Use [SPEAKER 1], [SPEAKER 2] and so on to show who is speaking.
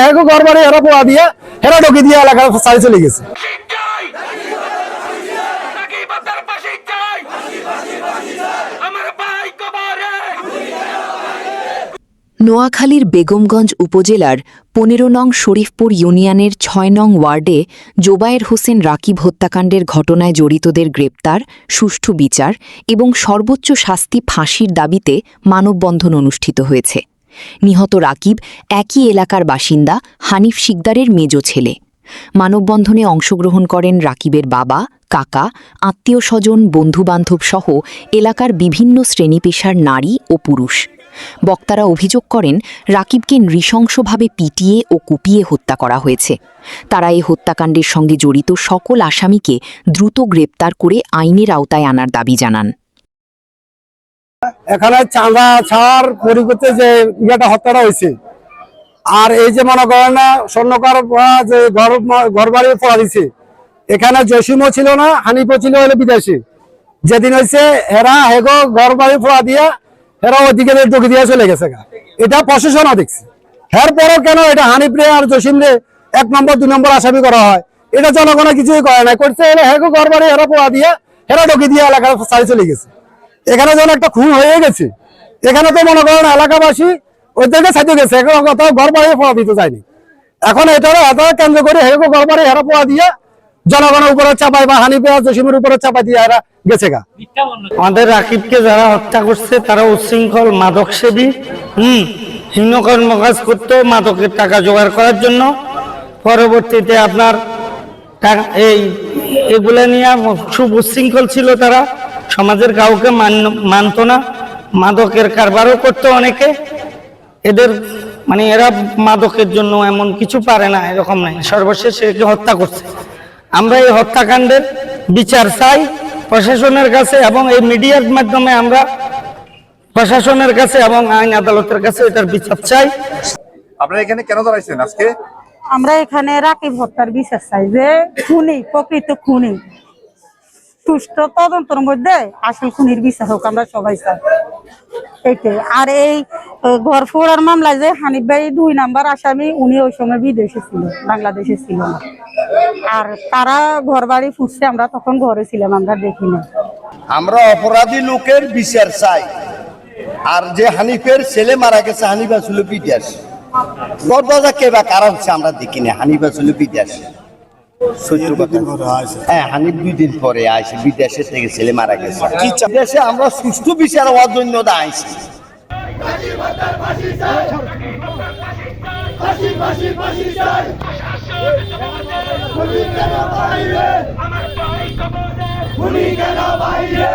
[SPEAKER 1] হেগো ঘর বাড়ি হেরা পোড়া দিয়ে হেরা ঢুকি দিয়ে এলাকার সারি চলে গেছে।
[SPEAKER 2] নোয়াখালীর বেগমগঞ্জ উপজেলার ১৫ নং শরীফপুর ইউনিয়নের ৬ নং ওয়ার্ডে জোবায়ের হোসেন রাকিব হত্যাকাণ্ডের ঘটনায় জড়িতদের গ্রেপ্তার, সুষ্ঠু বিচার এবং সর্বোচ্চ শাস্তি ফাঁসির দাবিতে মানববন্ধন অনুষ্ঠিত হয়েছে। নিহত রাকিব একই এলাকার বাসিন্দা হানিফ শিকদারের মেজ ছেলে। মানববন্ধনে অংশগ্রহণ করেন রাকিবের বাবা, কাকা, আত্মীয়স্বজন, বন্ধুবান্ধব সহ এলাকার বিভিন্ন শ্রেণীপেশার নারী ও পুরুষ। বক্তারা অভিযোগ করেন রাকিবকে নৃশংসভাবে পিটিয়ে ও কুপিয়ে হত্যা করা হয়েছে। তারা এই হত্যাকাণ্ডের সঙ্গে জড়িত সকল আসামিকে দ্রুত গ্রেপ্তার করে আইনের আওতায় আনার দাবি জানান।
[SPEAKER 1] এখানে চাঁদা ছাড়ার পরিবর্তে যে ইয়েটা হত্যাটা হয়েছে, আর এই যে মনে করেন না স্বর্ণকার যে ঘর বাড়ি পড়া দিছে, এখানে জসিমও ছিল না, হানিফও ছিল হলে বিদেশি। যেদিন হয়েছে এরা হেগো ঘর বাড়ি পড়া দিয়া এরা ওইদিকে ঢুকে দিয়ে চলে গেছে। এটা প্রশাসনও দেখছে। এরপরও কেন এটা হানিফ রে আর জসিম রে 1 নম্বর 2 নম্বর আসামি করা হয়? এটা জনগণ কিছুই করে না, করছে হেগো ঘর বাড়ি এরা পড়া দিয়ে এরা ঢুকে দিয়ে এলাকার সারি চলে গেছে। এখানে যেন একটা খুন হয়ে গেছে। এখানে তো মনে করেন এলাকাবাসী ওই দিকে ছাইতে গেছে, কোথাও ঘর বাড়ি পড়া দিতে যায়নি। এখন এটা কেন্দ্র করে হেগো ঘর বাড়ি হেরা পড়া দিয়ে জনগণের উপরে চাপাই বা হানিফে আর জসিমের উপরে চাপাই দিয়ে এরা গেছে গা।
[SPEAKER 3] আমাদের রাকিবকে যারা হত্যা করছে তারা উচ্ছৃঙ্খল মাদক সেবী, হীন কর্মকাজ করতো মাদকের টাকা জোগাড় করার জন্য। পরবর্তীতে আপনার এগুলা নিয়ে খুব উচ্ছৃঙ্খল ছিল তারা, সমাজের কাউকে মানত না, মাদকের কারবারও করতো অনেকে। এদের মানে এরা মাদকের জন্য এমন কিছু পারে না এরকম নাই, সর্বশেষ একে হত্যা করছে। আমরা এই হত্যাকাণ্ডের বিচার চাই প্রশাসনের কাছে এবং এই মিডিয়ার মাধ্যমে আমরা প্রশাসনের কাছে এবং আইন আদালতের কাছে এটার বিচার চাই।
[SPEAKER 4] আপনারা এখানে কেন দাঁড়াইছেন আজকে?
[SPEAKER 5] আমরা এখানে রাকিব হত্যার বিচার চাই, যে খুনি, প্রকৃত খুনি সুষ্ঠু তদন্তের মধ্যে আসল খুনির বিচার হোক, আমরা সবাই চাই এইটাই। আর এই ঘর ফোড়ার মামলায় যে হানিফ ভাই 2 নাম্বার আসামি, উনি ওই সময় বিদেশে ছিল, বাংলাদেশে ছিল না। আর তারা ঘর বাড়ি ফুটছে, আমরা তখন ঘরে ছিলাম, আমরা দেখি না।
[SPEAKER 6] আমরা অপরাধী লোকের বিচার চাই। আর যে হানিফের ছেলে মারা গেছে, হানিফ আসলে বিদেশ, গর্দা কে বা কারণ আমরা দেখি না। হানিফ আসলে বিদেশ, সত্য কথা। হ্যাঁ, হানিফ 2 দিন পরে আইসে, বিদেশের থেকে ছেলে মারা গেছে। দেশে আমরা সুষ্ঠু বিচার হওয়ার জন্য আইসি।
[SPEAKER 7] খুনি কেন বাইরে?